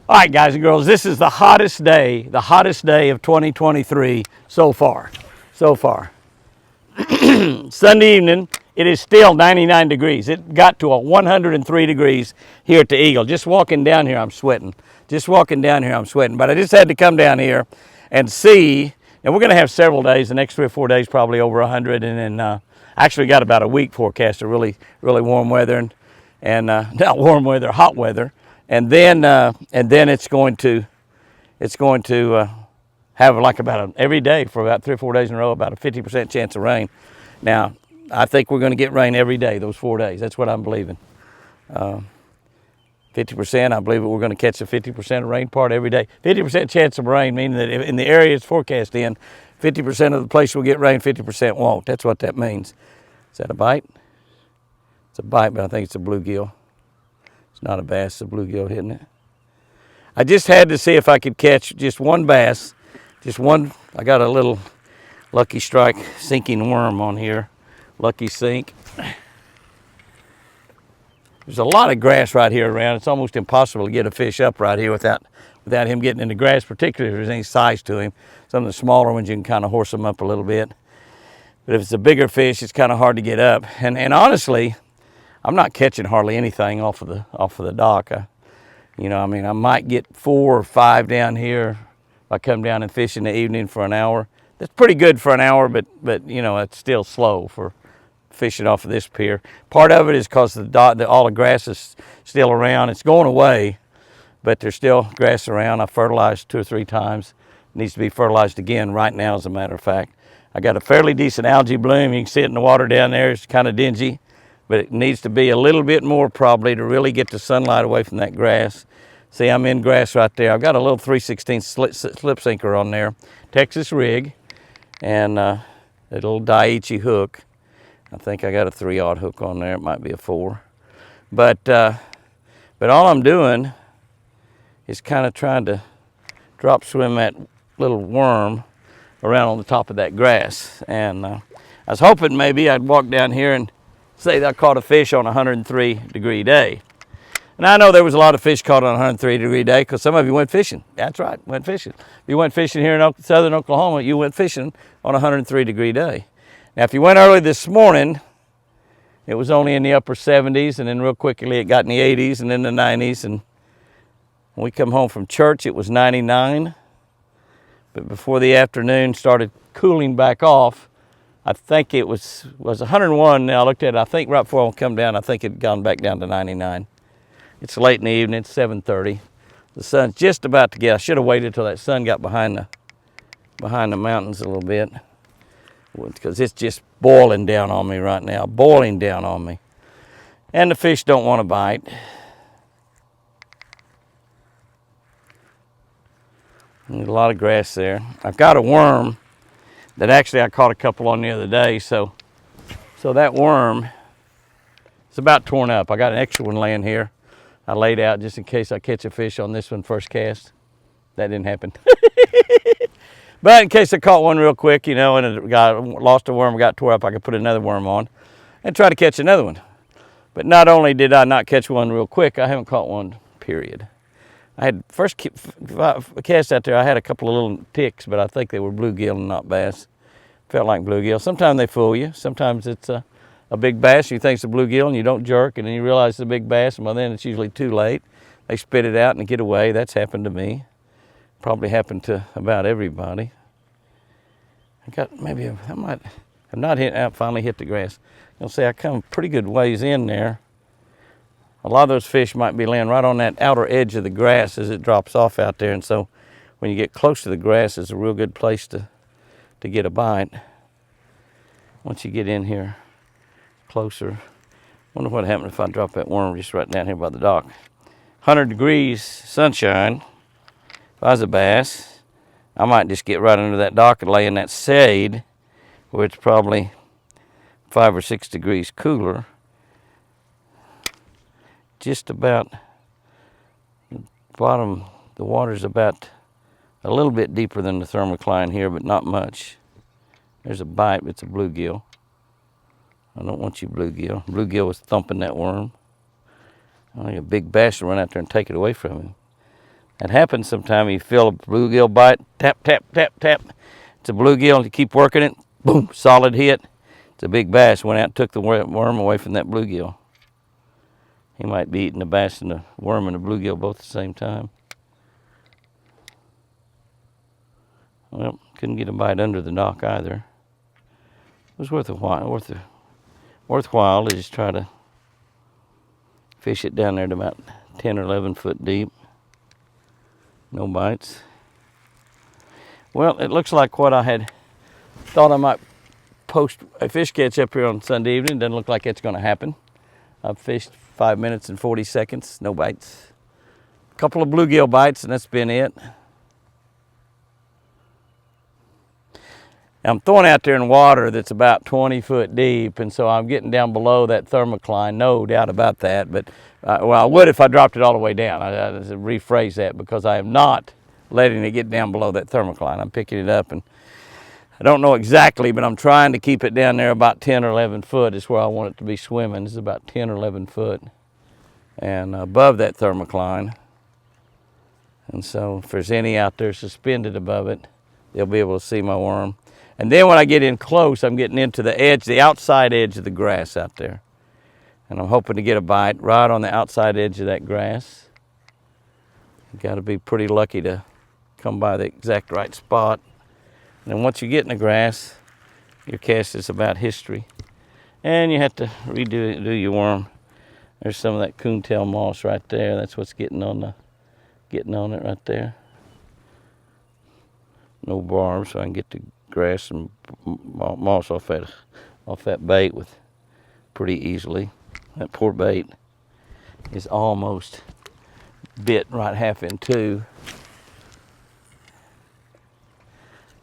All right, guys and girls, this is the hottest day of 2023 so far. Sunday evening, it is still 99 degrees. It got to a 103 degrees here at the Eagle. Just walking down here, I'm sweating. But I just had to come down here and see. And we're going to have several days, the next 3 or 4 days, probably over 100. And then actually got about a week forecast of really warm weather and not warm weather, hot weather. And then it's going to have like about every day for about 3 or 4 days in a row, about a 50% chance of rain. Now, I think we're going to get rain every day, those 4 days. That's what I'm believing. 50%, I believe we're going to catch a 50% of rain part every day. 50% chance of rain, meaning that in the area it's forecast in, 50% of the place will get rain, 50% won't. That's what that means. Is that a bite? It's a bite, but I think it's a bluegill. It's not a bass, it's a bluegill hitting it. I just had to see if I could catch just one bass. Just one. I got a little Lucky Strike sinking worm on here. Lucky Sink. There's a lot of grass right here around. It's almost impossible to get a fish up right here without him getting in the grass, particularly if there's any size to him. Some of the smaller ones, you can kind of horse them up a little bit. But if it's a bigger fish, it's kind of hard to get up. And honestly, I'm not catching hardly anything off of the dock. I might get 4 or 5 down here if I come down and fish in the evening for an hour. That's pretty good for an hour, but it's still slow for fishing off of this pier. Part of it is because all the grass is still around. It's going away, but there's still grass around. I fertilized 2 or 3 times. It needs to be fertilized again right now, as a matter of fact. I got a fairly decent algae bloom. You can see it in the water down there. It's kind of dingy, but it needs to be a little bit more probably to really get the sunlight away from that grass. See, I'm in grass right there. I've got a little 3/16 slip sinker on there, Texas rig, and a little Daiichi hook. I think I got a 3/0 hook on there. It might be a 4. But all I'm doing is kind of trying to drop swim that little worm around on the top of that grass. And I was hoping maybe I'd walk down here and say that I caught a fish on a 103-degree day. And I know there was a lot of fish caught on a 103-degree day because some of you went fishing. That's right, went fishing. If you went fishing here in southern Oklahoma, you went fishing on a 103-degree day. Now, if you went early this morning, it was only in the upper 70s, and then real quickly it got in the 80s and then the 90s. And when we come home from church, it was 99. But before the afternoon started cooling back off, I think it was 101. Now I looked at it, I think right before I come down, I think it had gone back down to 99. It's late in the evening, it's 7:30. The sun's just about to get, I should have waited till that sun got behind the mountains a little bit, because it's just boiling down on me right now, boiling down on me. And the fish don't want to bite. There's a lot of grass there. I've got a worm that actually I caught a couple on the other day, so that worm is about torn up. I got an extra one laying here. I laid out just in case I catch a fish on this one first cast. That didn't happen. But in case I caught one real quick, and lost a worm, got tore up, I could put another worm on and try to catch another one. But not only did I not catch one real quick, I haven't caught one, period. I had first cast out there, I had a couple of little ticks, but I think they were bluegill and not bass. Felt like bluegill. Sometimes they fool you. Sometimes it's a big bass, you think it's a bluegill, and you don't jerk, and then you realize it's a big bass, and by then it's usually too late. They spit it out and get away. That's happened to me. Probably happened to about everybody. Finally hit the grass. You'll see I come pretty good ways in there. A lot of those fish might be laying right on that outer edge of the grass as it drops off out there, and so when you get close to the grass, it's a real good place to get a bite. Once you get in here closer, wonder what happened if I drop that worm just right down here by the dock. 100 degrees sunshine. If I was a bass, I might just get right under that dock and lay in that shade where it's probably 5 or 6 degrees cooler. Just about the bottom, the water's about a little bit deeper than the thermocline here, but not much. There's a bite, but it's a bluegill. I don't want you, bluegill. Bluegill was thumping that worm. I think a big bass will run out there and take it away from him. That happens sometimes. You feel a bluegill bite, tap, tap, tap, tap. It's a bluegill. You keep working it, boom, solid hit. It's a big bass. Went out and took the worm away from that bluegill. He might be eating the bass and the worm and the bluegill both at the same time. Well, couldn't get a bite under the dock either. It was worthwhile to just try to fish it down there to about 10 or 11 foot deep. No bites. Well, it looks like what I had thought I might post a fish catch up here on Sunday evening. Doesn't look like it's going to happen. I've fished 5 minutes and 40 seconds, no bites. A couple of bluegill bites, and that's been it. I'm throwing out there in water that's about 20 foot deep, and so I'm getting down below that thermocline, no doubt about that. But, well, I would if I dropped it all the way down. I rephrase that, because I am not letting it get down below that thermocline. I'm picking it up, and I don't know exactly, but I'm trying to keep it down there about 10 or 11 foot is where I want it to be swimming. It's about 10 or 11 foot and above that thermocline. And so if there's any out there suspended above it, they'll be able to see my worm. And then when I get in close, I'm getting into the edge, the outside edge of the grass out there. And I'm hoping to get a bite right on the outside edge of that grass. You got to be pretty lucky to come by the exact right spot. And then once you get in the grass, your cast is about history. And you have to do your worm. There's some of that coontail moss right there. That's what's getting on it right there. No barbs, so I can get the grass and moss off that bait with pretty easily. That poor bait is almost bit right half in two.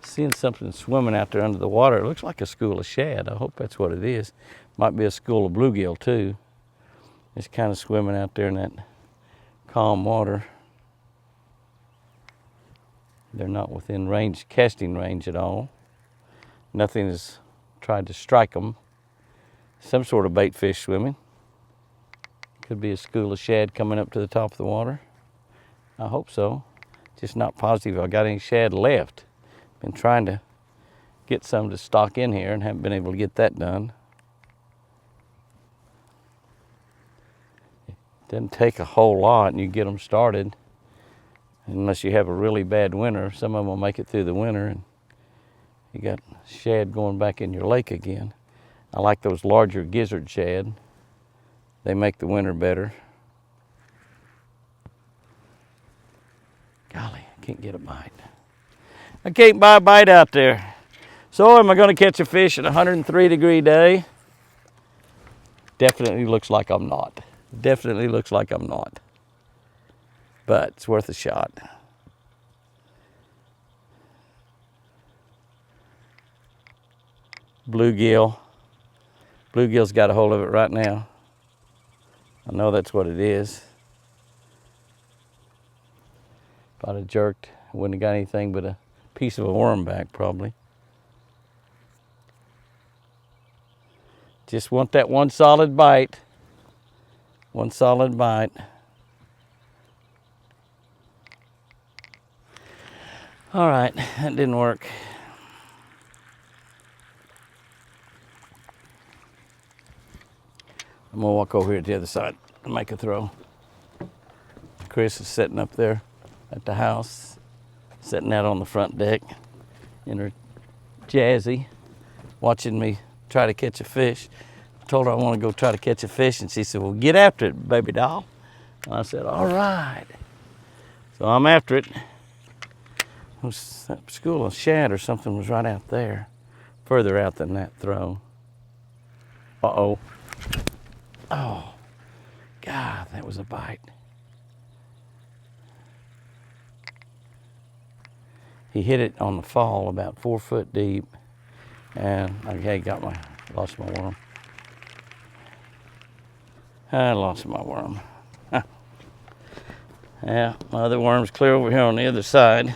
Seeing something swimming out there under the water. It looks like a school of shad. I hope that's what it is. Might be a school of bluegill too. It's kind of swimming out there in that calm water. They're not within range, casting range at all. Nothing has tried to strike them. Some sort of bait fish swimming. Could be a school of shad coming up to the top of the water. I hope so. Just not positive I got any shad left. Been trying to get some to stock in here and haven't been able to get that done. It doesn't take a whole lot and you get them started. Unless you have a really bad winter, some of them will make it through the winter and you got shad going back in your lake again. I like those larger gizzard shad. They make the winter better. Golly, I can't get a bite. I can't buy a bite out there. So am I going to catch a fish at a 103-degree day? Definitely looks like I'm not. Definitely looks like I'm not. But it's worth a shot. Bluegill. Bluegill's got a hold of it right now. I know that's what it is. If I'd have jerked, I wouldn't have got anything but a piece of a worm back probably. Just want that one solid bite. One solid bite. All right, that didn't work. I'm gonna walk over here to the other side and make a throw. Chris is sitting up there at the house, sitting out on the front deck in her jazzy, watching me try to catch a fish. I told her I want to go try to catch a fish, and she said, well, get after it, baby doll. And I said, all right. So I'm after it. That school of shad or something was right out there, further out than that throw. Uh-oh. Oh, God, that was a bite. He hit it on the fall about 4 foot deep, and I lost my worm. I lost my worm. Huh. Yeah, my other worm's clear over here on the other side.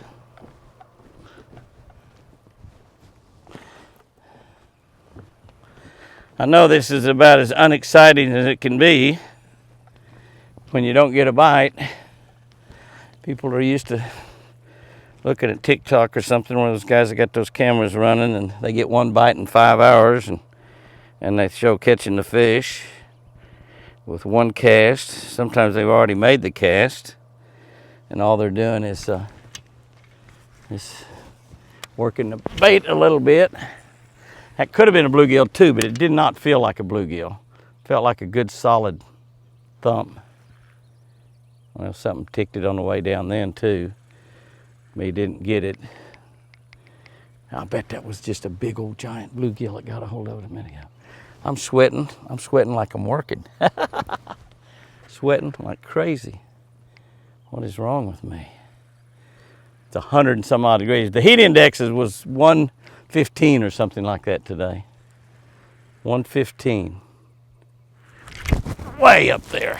I know this is about as unexciting as it can be when you don't get a bite. If People are used to looking at TikTok or something, one of those guys that got those cameras running and they get one bite in 5 hours and they show catching the fish with one cast. Sometimes they've already made the cast and all they're doing is working the bait a little bit. That could have been a bluegill too, but it did not feel like a bluegill. Felt like a good solid thump. Well, something ticked it on the way down then too. Me didn't get it. I bet that was just a big old giant bluegill that got a hold of it a minute ago. I'm sweating like I'm working. Sweating like crazy. What is wrong with me? It's 100 and some odd degrees. The heat index was 115 or something like that today. 115. Way up there.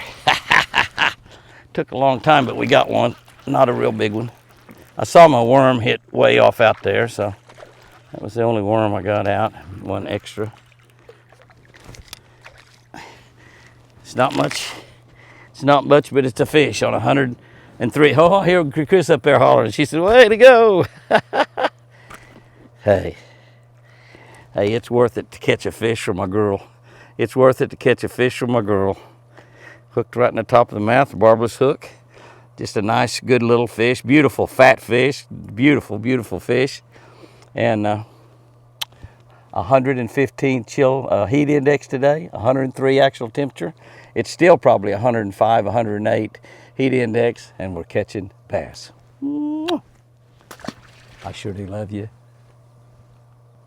Took a long time, but we got one. Not a real big one. I saw my worm hit way off out there, so that was the only worm I got out. One extra. It's not much. It's not much, but it's a fish on 103. Oh, here Chris up there hollering. She said, "Way to go!" Hey, it's worth it to catch a fish from my girl. It's worth it to catch a fish from my girl. Hooked right in the top of the mouth, barbless hook. Just a nice, good little fish. Beautiful, fat fish. Beautiful, beautiful fish. And 115 chill heat index today, 103 actual temperature. It's still probably 105, 108 heat index, and we're catching bass. I sure do love you.